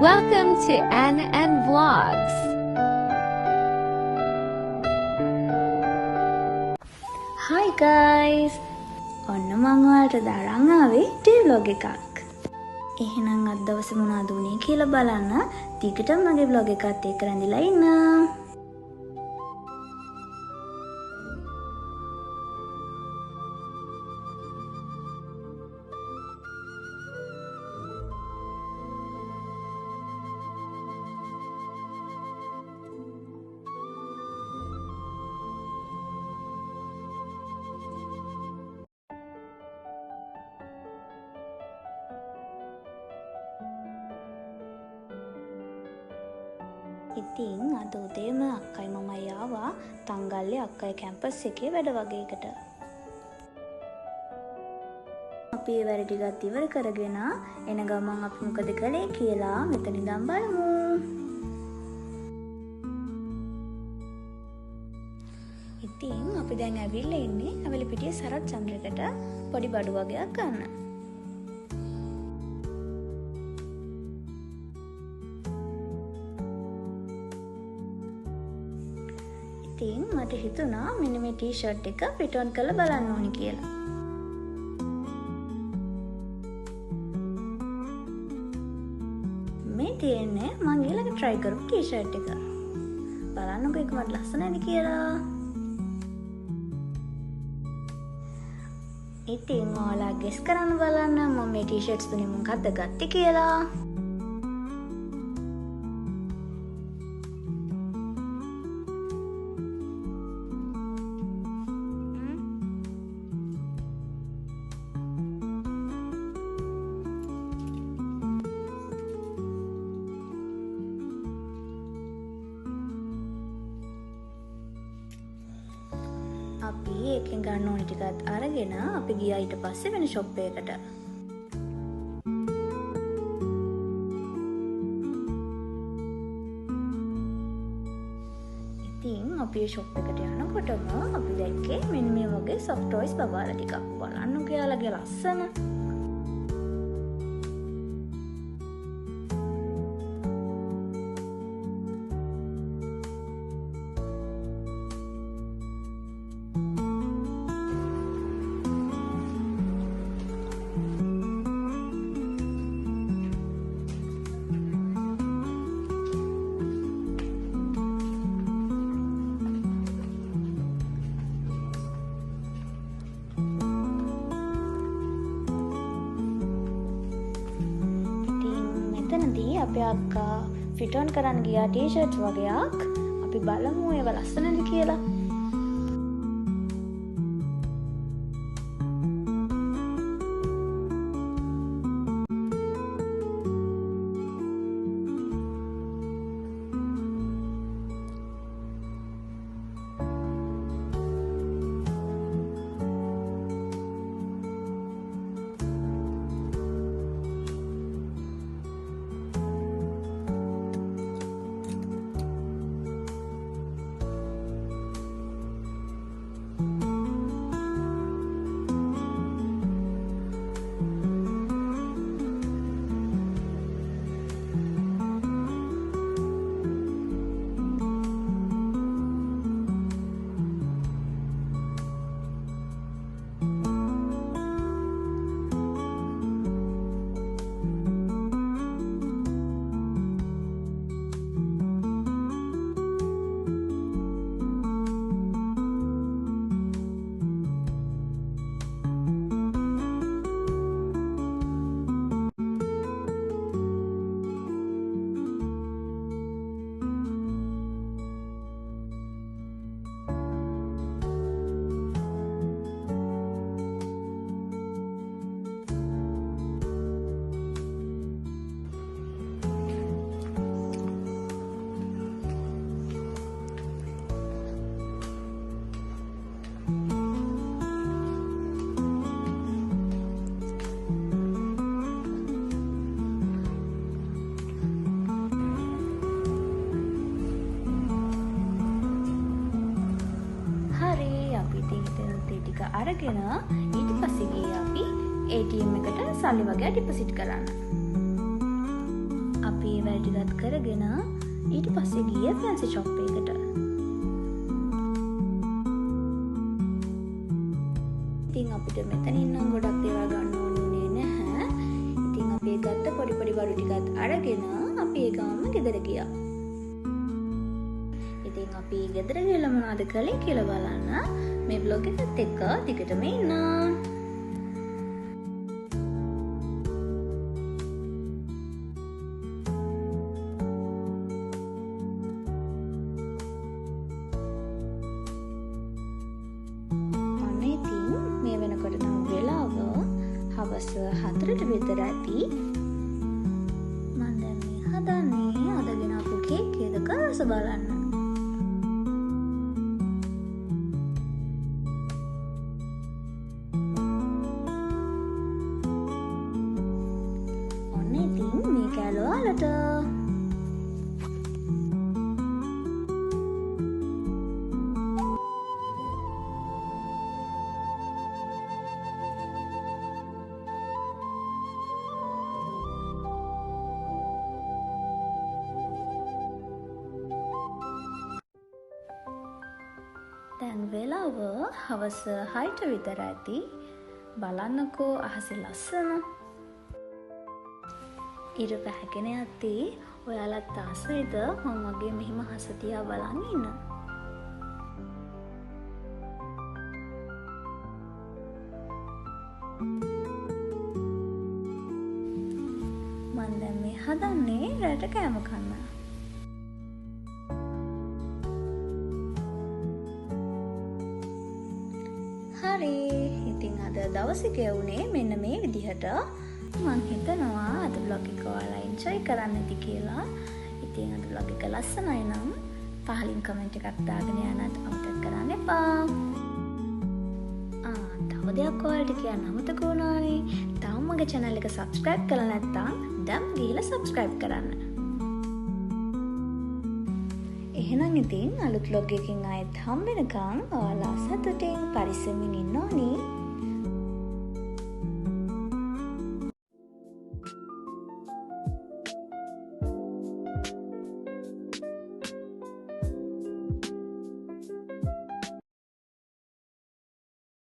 Welcome to N Vlogs. Hi guys. ඔන්න මම ඔයාලට දරන් ආවේ ටී vlog එකක්. එහෙනම් අද දවසේ මොනවද වුනේ කියලා බලන්න ටිකටම මගේ vlog එකත් එක්ක රැඳිලා ඉන්න. ඉතින් අද උදේම අක්කයි මමයි ආවා තංගල්ලේ අක්කයි කැම්පස් එකේ වැඩ වගේකට. අපි ඒ වැඩ ටිකත් ඉවර කරගෙන එන ගමන් අපි මොකද කළේ කියලා මෙතන ඉඳන් බලමු. ඉතින් අපි දැන් ඇවිල්ලා ඉන්නේ අවලිපිටියේ සරත් චන්ද්‍රකට පොඩි බඩු වගේක් ගන්න. ඉතින් මට හිතුණා මෙන්න මේ ටී-ෂර්ට් එක ෆිට් ඔන් කරලා බලන්න ඕනි කියලා. මේ තියෙන්නේ මම ඊළඟ try කරපු ටී-ෂර්ට් එක. බලන්නකෝ ඒක මට ලස්සනද කියලා. ඉතින් ඔයාලා ගෙස් කරන්න බලන්න මම මේ ටී-ෂර්ට්ස් තුනේ මොකක්ද ගත්තේ කියලා. අපි එකෙන් ගන්න ඕනි ටිකත් අරගෙන අපි ගියා ඊට පස්සේ වෙන ෂොප් එකකට. ඉතින් අපි ෂොප් එකට යනකොටම අපි දැක්කේ මෙන්න මේ වගේ soft toys බබාලා ටිකක්. බලන්න ඔයාලගේ ලස්සන. එතනදී අපේ අක්කා ෆිට් ඔන් කරන්න ගියා ටී-ෂර්ට් වගේක්. අපි බලමු ඒවා ලස්සනද කියලා. අරගෙන ඊට පස්සේ ගියේ අපි ATM එකට සල්ලි වගේ ඩිපොසිට් කරන්න. අපි අපි ඒ වැඩ ටිකත් කරගෙන ඊට පස්සේ ගියේ ෆැන්සි ෂොප් එකකට. ඉතින් අපිට මෙතනින් නම් ගොඩක් දේවල් ගන්න ඕනේ නැහැ. ඉතින් අපි ඒ ගත්ත පොඩි පොඩි බඩු ටිකත් අරගෙන අපි ඒ ගාම ගෙදර ගියා. ඉතින් අපි ගෙදර ගිහලා මොනවද කළේ කියලා බලන්න මේ vlog එකත් එක්ක දිගටම ඉන්න. හවස 4ට විතර ඇති. මම දැන් මේ හදන්නේ අදගෙන අපු කේක් එකක රස බලන්න. ඔන්න ඉතින් මේ කැලෝ වලට දැන් වෙලාව හවස 6ට විතර ඇති. බලන්නකෝ අහසේ ලස්සන. ඉර පැහැගෙන යද්දී ඔයාලත් ආසයිද මම වගේ මෙහෙම අහස තියා බලන් ඉන්න? මම දැන් මේ හදන්නේ රැට කෑම කන්න. හරි, ඉතින් අද දවසේ ගෙවුනේ මෙන්න මේ විදිහට. මම හිතනවා අද vlog එක ඔයාලා enjoy කරන්න ඇති කියලා. ඉතින් අද vlog එක ලස්සනයි නම් පහලින් comment එකක් දාගෙන යන්නත් අමතක කරන්න එපා. තව දෙයක් ඔයාලට කියන්න අමතක වුණානේ. තාම මගේ channel එක subscribe කරලා නැත්නම් දැන් ගිහලා subscribe කරන්න. එහෙනම් ඉතින් අලුත් vlog එකකින් ආයෙත් හම්බ වෙනකන් ඔයාලා සතුටින් පරිස්සමින් ඉන්න ඕනේ.